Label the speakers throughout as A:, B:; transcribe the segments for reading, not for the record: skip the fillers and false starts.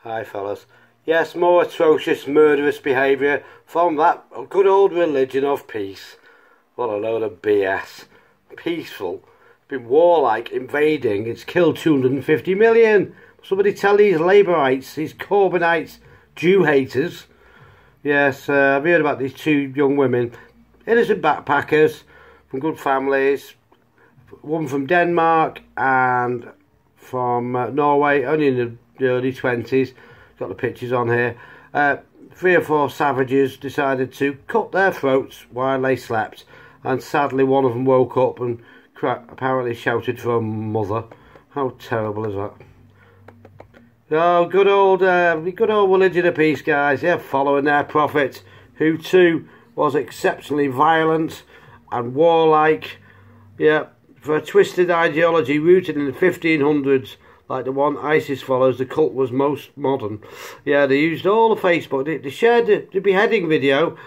A: Hi fellas. Yes, more atrocious, murderous behaviour from that good old religion of peace. What a load of BS. Peaceful. It's been warlike, invading. It's killed 250 million. Somebody tell these Labourites, these Corbynites, Jew haters. Yes, I've heard about these two young women. Innocent backpackers from good families. One from Denmark and from Norway, only in the early 20s. Got the pictures on here. 3 or 4 savages decided to cut their throats while they slept, and sadly one of them woke up and apparently shouted for a mother. How terrible is that? Oh, good old religion of peace, guys. Yeah, following their prophet, who too was exceptionally violent and warlike. Yeah, for a twisted ideology rooted in the 1500s, like the one ISIS follows, the cult was most modern. Yeah, they used all the Facebook. They shared the beheading video,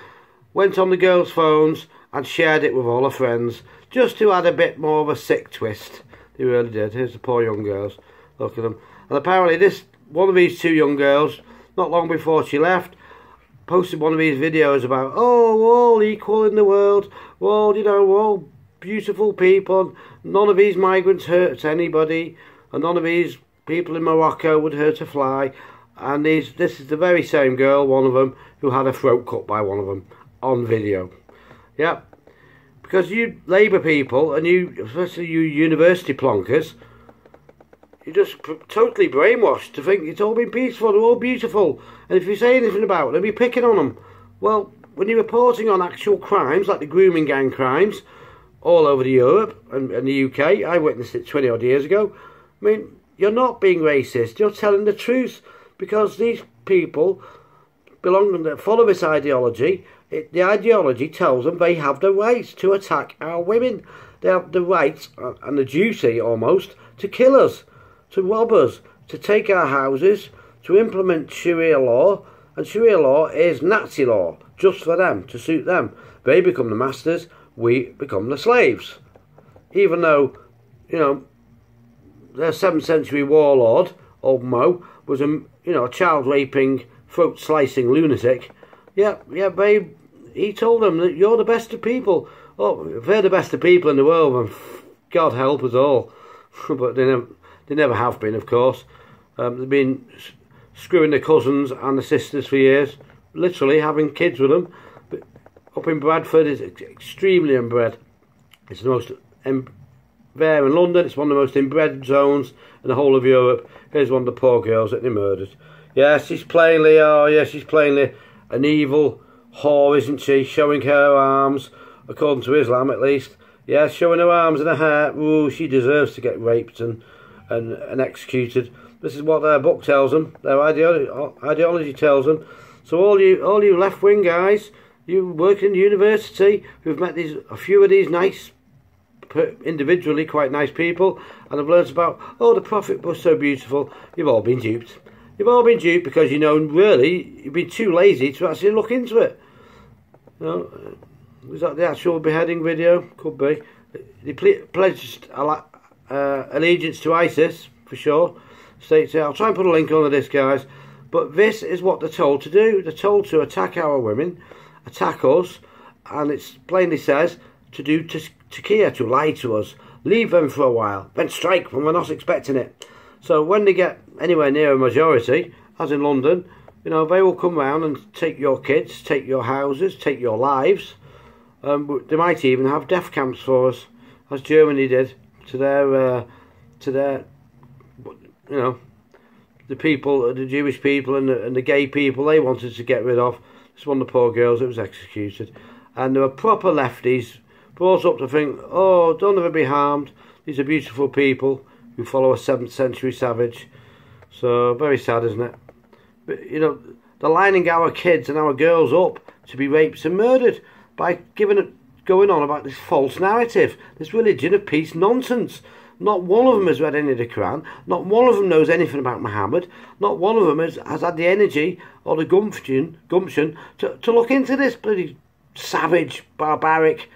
A: went on the girls' phones and shared it with all their friends, just to add a bit more of a sick twist. They really did. Here's the poor young girls. Look at them. And apparently one of these two young girls, not long before she left, posted one of these videos about, oh, we're all equal in the world. We're all, we're all beautiful people. None of these migrants hurts anybody. And none of these people in Morocco would hurt a fly. And this is the very same girl, one of them, who had her throat cut by one of them on video. Yeah. Because you Labour people, and you, especially you university plonkers, you're just totally brainwashed to think it's all been peaceful, they're all beautiful. And if you say anything about them, you're picking on them. Well, when you're reporting on actual crimes, like the grooming gang crimes, all over Europe and the UK, I witnessed it 20 odd years ago. I mean, you're not being racist, you're telling the truth, because these people follow this ideology. The ideology tells them they have the right to attack our women. They have the right, and the duty almost, to kill us, to rob us, to take our houses, to implement Sharia law. And Sharia law is Nazi law, just for them, to suit them. They become the masters, we become the slaves. Even though, their 7th century warlord, old Mo, was a child raping, throat slicing lunatic. He told them that you're the best of people. Oh, if they're the best of people in the world, then God help us all. But they never have been, of course. They've been screwing their cousins and the sisters for years, literally having kids with them. But up in Bradford, it's extremely inbred. It's the most there in London. It's one of the most inbred zones in the whole of Europe. Here's one of the poor girls that they murdered. Yeah, she's plainly an evil whore, isn't she? Showing her arms, according to Islam at least. Yeah, showing her arms and her hair. Ooh, she deserves to get raped and executed. This is what their book tells them. Their ideology tells them. So all you left-wing guys, you work in university, who've met a few of these nice, individually quite nice people, and have learnt about, oh, the prophet was so beautiful. You've all been duped. You've all been duped because really you've been too lazy to actually look into it. Was that the actual beheading video? Could be. They pledged allegiance to ISIS, for sure. I'll try and put a link under this, guys. But this is what they're told to do. They're told to attack our women, attack us, and it plainly says to do takia, to lie to us, leave them for a while, then strike when we're not expecting it. So when they get anywhere near a majority, as in London, they will come round and take your kids, take your houses, take your lives. They might even have death camps for us, as Germany did to their the people, the Jewish people and the gay people they wanted to get rid of. It's one of the poor girls that was executed. And there were proper lefties brought up to think, oh, don't ever be harmed. These are beautiful people who follow a 7th century savage. So, very sad, isn't it? But, they're lining our kids and our girls up to be raped and murdered by going on about this false narrative, this religion of peace nonsense. Not one of them has read any of the Quran. Not one of them knows anything about Muhammad. Not one of them has had the energy or the gumption to look into this bloody savage, barbaric,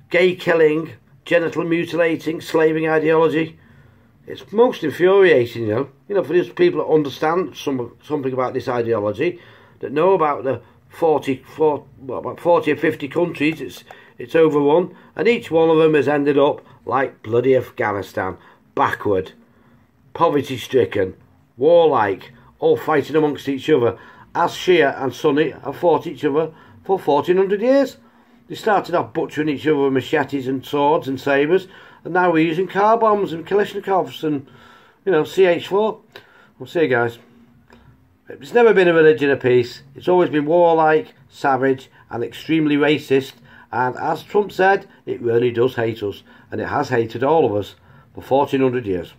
A: gay killing, genital mutilating, slaving ideology. It's most infuriating, for those people that understand something about this ideology, that know about the 40 or 50 countries it's overrun, and each one of them has ended up like bloody Afghanistan, backward, poverty-stricken, warlike, all fighting amongst each other, as Shia and Sunni have fought each other for 1400 years. They started off butchering each other with machetes and swords and sabres, and now we're using car bombs and Kalashnikovs and, CH4. We'll see, guys. It's never been a religion of peace. It's always been warlike, savage, and extremely racist. And as Trump said, it really does hate us. And it has hated all of us for 1400 years.